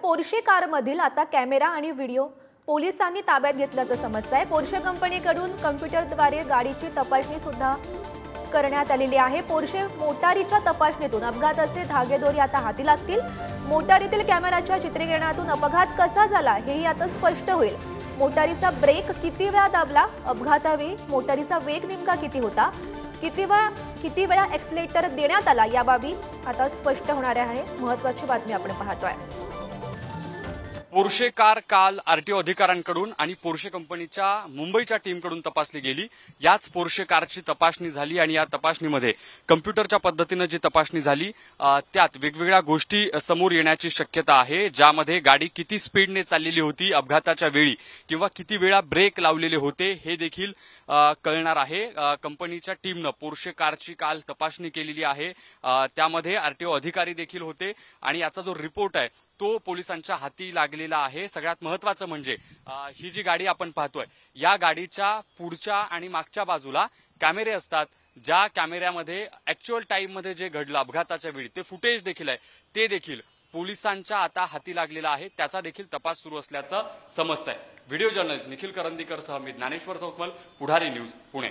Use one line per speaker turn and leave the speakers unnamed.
Porsche कारमधील आता camera आणि व्हिडिओ पोलिसांनी ताब्यात घेतल्याचं समजतंय। पोर्शे कंपनीकडून कॉम्प्युटरद्वारे गाडीची तपासणी सुद्धा करण्यात आलेली आहे। पोर्शे मोटारीच्या तपासणीतून अपघाताचे धागेदोरे आता हाती लागतील। मोटारीतील कॅमेराच्या चित्रीकरणातून अपघात कसा झाला हेही आता स्पष्ट होईल। मोटारीचा ब्रेक किती वेळा दाबला, अपघातावेळी मोटारीचा वेग नेमका किती होता, किती वेळा एक्सेलेरेटर देण्यात आला, या बाबी आता स्पष्ट होणार आहे। महत्त्वाची बातमी आपण पाहतोय।
पोर्शे कार काल आरटीओ अधिकाऱ्यांकडून आणि पोर्शे कंपनीच्या मुंबईच्या टीमकडून तपासली गेली। याच पोर्शे कारची तपासणी झाली आणि या तपासणीमध्ये कॉम्प्युटरच्या पद्धतीने जी तपासणी झाली त्यात वेगवेगळ्या गोष्टी समोर येण्याची शक्यता आहे, ज्यामध्ये गाडी किती स्पीडने चाललेली होती अपघाताच्या वेळी किंवा किती वेळा ब्रेक लावलेले होते हे देखील कळणार आहे। कंपनीच्या टीमने पोर्शे कारची काल तपासणी केलेली आहे, त्यामध्ये आरटीओ अधिकारी देखील होते आणि याचा जो रिपोर्ट आहे तो पोलिसांच्या हाती लागलेला आहे। सगळ्यात महत्त्वाचं म्हणजे ही जी गाडी आपण पाहतोय या गाडीच्या पुढच्या आणि मागच्या बाजूला कॅमेरे असतात, ज्या कॅमेऱ्यामध्ये ऍक्च्युअल टाइम मध्ये जे घडलं अपघाताच्या वेळी ते फुटेज देखील आहे, ते देखील पोलिसांच्या आता हाती लागलेला आहे। त्याचा देखील तपास सुरू असल्याचं समजतंय। व्हिडिओ जर्नलिस्ट निखिल करंदीकर सह मी ज्ञानेश्वर चौकमल, पुढारी न्यूज, पुणे।